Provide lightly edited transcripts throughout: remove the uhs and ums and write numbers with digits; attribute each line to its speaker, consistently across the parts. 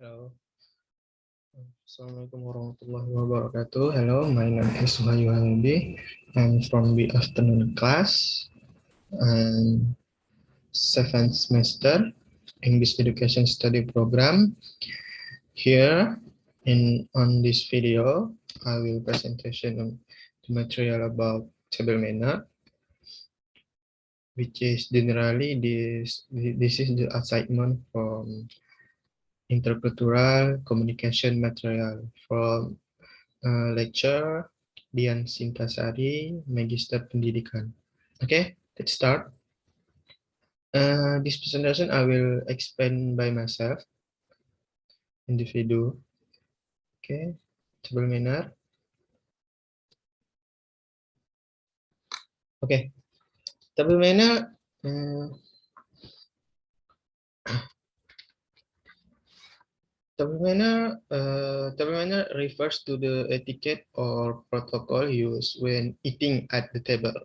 Speaker 1: Hello. Assalamualaikum warahmatullahi wabarakatuh. Hello, my name is Wahyu. I'm from the afternoon class and seventh semester English Education Study Program. Here on this video, I will presentation on the material about table manner, which is generally this is the assignment from Intercultural Communication Material from lecture Dian Sintasari, Magister Pendidikan. Okay, let's start. This presentation I will explain by myself in the video. Okay, table manner. Okay, table manner. Table manner refers to the etiquette or protocol used when eating at the table,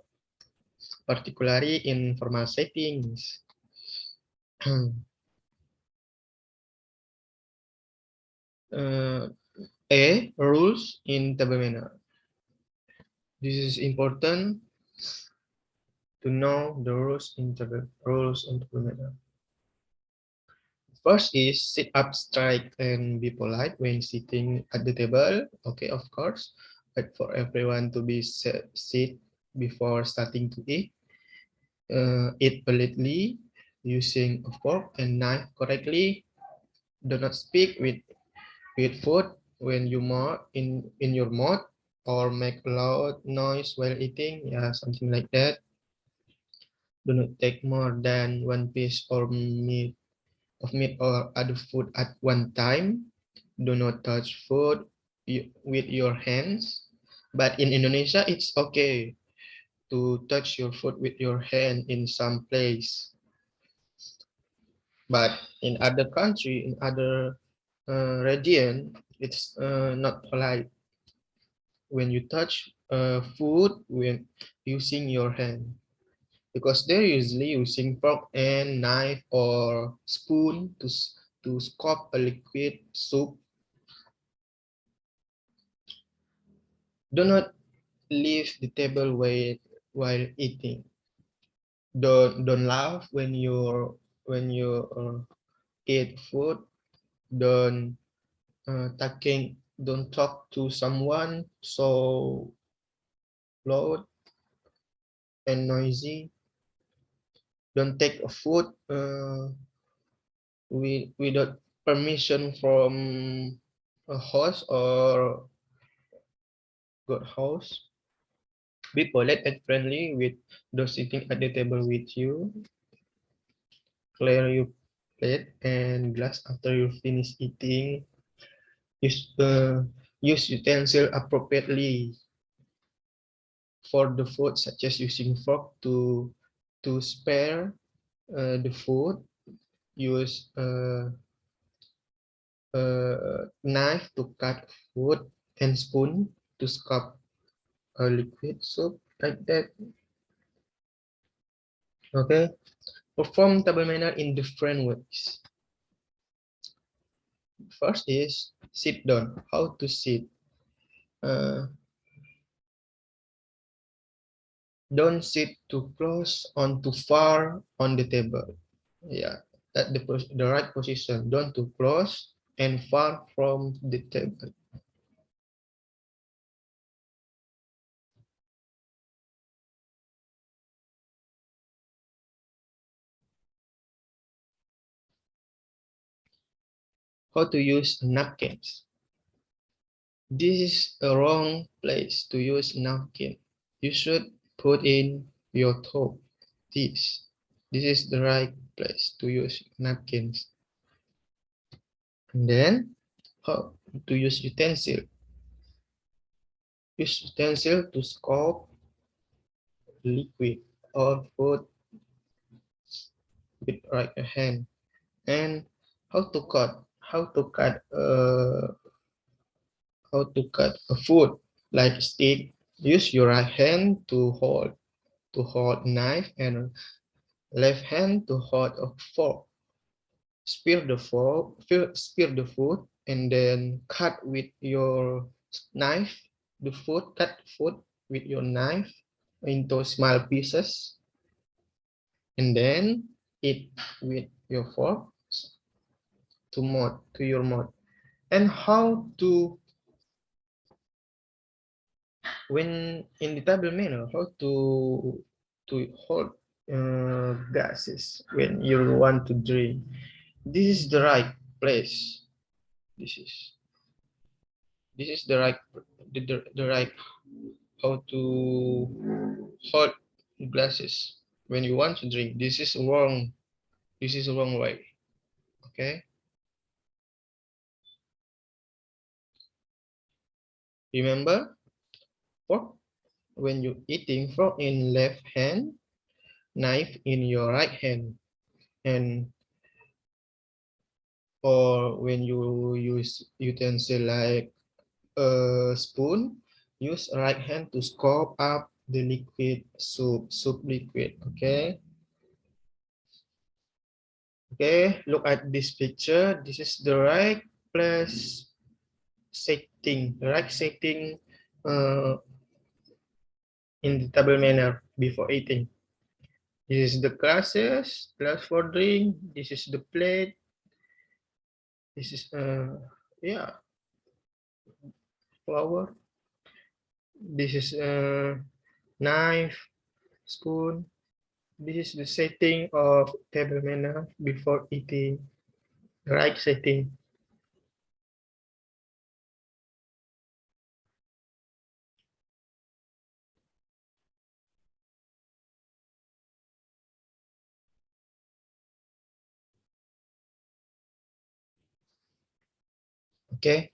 Speaker 1: particularly in formal settings. Rules in table manner. This is important to know the rules in table manner. First is sit up straight and be polite when sitting at the table. Okay, of course, but for everyone to be sit before starting to eat. Eat politely using a fork and knife correctly. Do not speak with food when you in your mouth or make loud noise while eating. Yeah, something like that. Do not take more than one piece or meat or other food at one time. Do not touch food with your hands. But in Indonesia, it's okay to touch your food with your hand in some place. But in other country, in other region, it's not polite when you touch food when using your hand, because they're usually using fork and knife or spoon to scoop a liquid soup. Do not leave the table while eating. Don't laugh when you eat food. Don't don't talk to someone so loud and noisy. Don't take a food without permission from a host or god host. Be polite and friendly with those sitting at the table with you. Clear your plate and glass after you finish eating. Use use utensil appropriately for the food, such as using fork to spare the food. Use knife to cut food and spoon to scoop a liquid soup, like that. Okay. Perform table manner in different ways. First is sit down. How to sit? Uh, don't sit too close or too far on the table. Yeah, that the right position. Don't too close and far from the table. How to use napkins? This is a wrong place to use napkin. You should put in your toe. This. This is the right place to use napkins. And then, how to use utensil? Use utensil to scoop liquid or food with right hand. And how to cut? How to cut a food like steak? Use your right hand to hold knife and left hand to hold a fork. spear the food, and then cut with your knife. Cut food with your knife into small pieces, and then eat with your fork to your mouth. And how to, when in the table manner, how to hold gases when you want to drink. This is the right place. This is the right the right how to hold glasses when you want to drink. This is wrong. This is the wrong way. Okay. Remember, fork when you eating, fork in left hand, knife in your right hand, and or when you use utensil like a spoon, use right hand to scoop up the liquid soup liquid. Okay. Okay, look at this picture. This is the right place setting, right setting uh, in the table manner before eating. This is the glass for drink. This is the plate. This is yeah, flour. This is knife, spoon. This is the setting of table manner before eating. Right setting. Okay,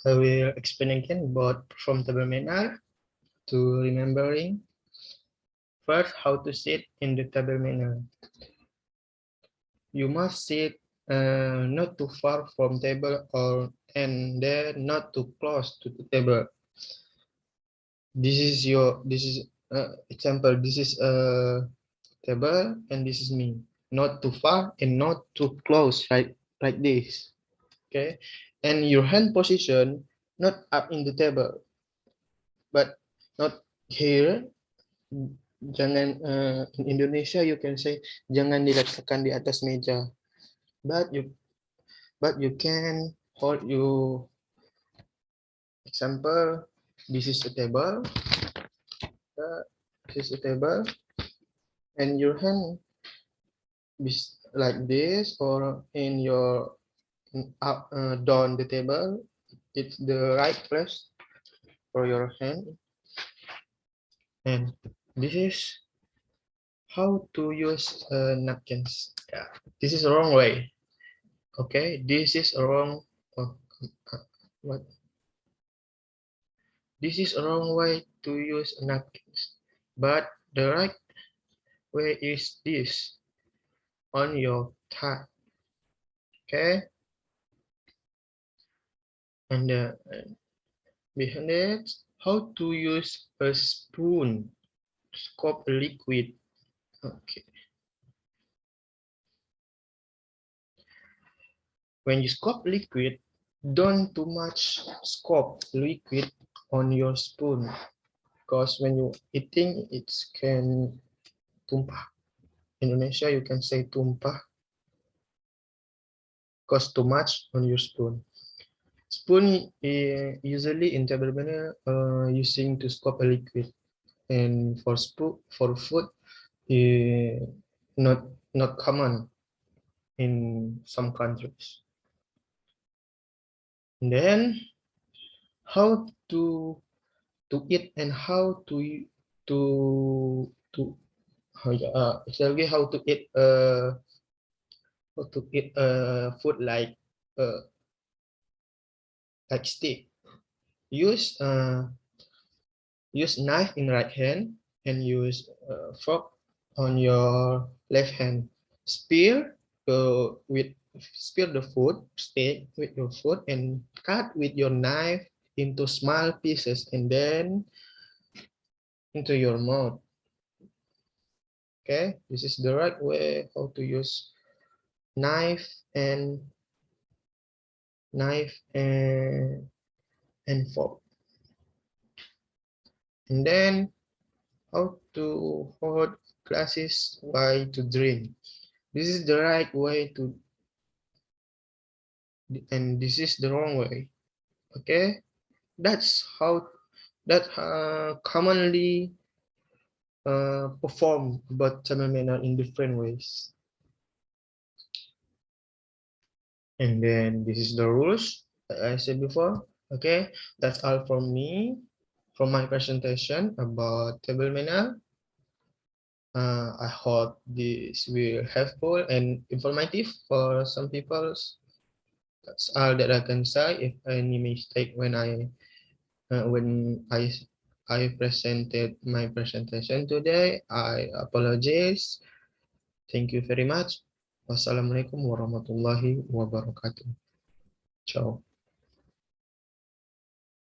Speaker 1: I will explain again about from table manner to remembering. First, how to sit in the table manner. You must sit not too far from table or and then not too close to the table. This is example. This is a table and this is me. Not too far and not too close, like this. Okay, and your hand position not up in the table, but not here. Jangan in Indonesia you can say jangan diletakkan di atas meja, but you can hold your example. This is a table. This is a table, and your hand is like this or in your up down the table. It's the right place for your hand, and this is how to use napkins. Yeah, this is the wrong way. Okay, this is a wrong. Oh, what? This is a wrong way to use napkins, but the right way is this on your thigh. Okay, and behind it, how to use a spoon to scoop liquid. Okay, when you scoop liquid, don't too much scoop liquid on your spoon, because when you eating it can tumpah. Indonesia you can say tumpah, because too much on your spoon. Spoon usually in table manner using to scoop a liquid, and for food uh, not common in some countries. And then how eat and how to exactly how to eat food like steak. Use use knife in right hand and use fork on your left hand. Spear with spear the food, steak with your food, and cut with your knife into small pieces and then into your mouth. Okay, this is the right way how to use knife and knife and fork. And then how to hold glasses while to drink. This is the right way to, and this is the wrong way. Okay, that's how that commonly perform about table manner in different ways. And then this is the rules that I said before. Okay, that's all from me, from my presentation about table manner. I hope this will helpful and informative for some people. That's all that I can say. If any mistake when I presented my presentation today, I apologize. Thank you very much. Wassalamualaikum warahmatullahi wabarakatuh. Ciao.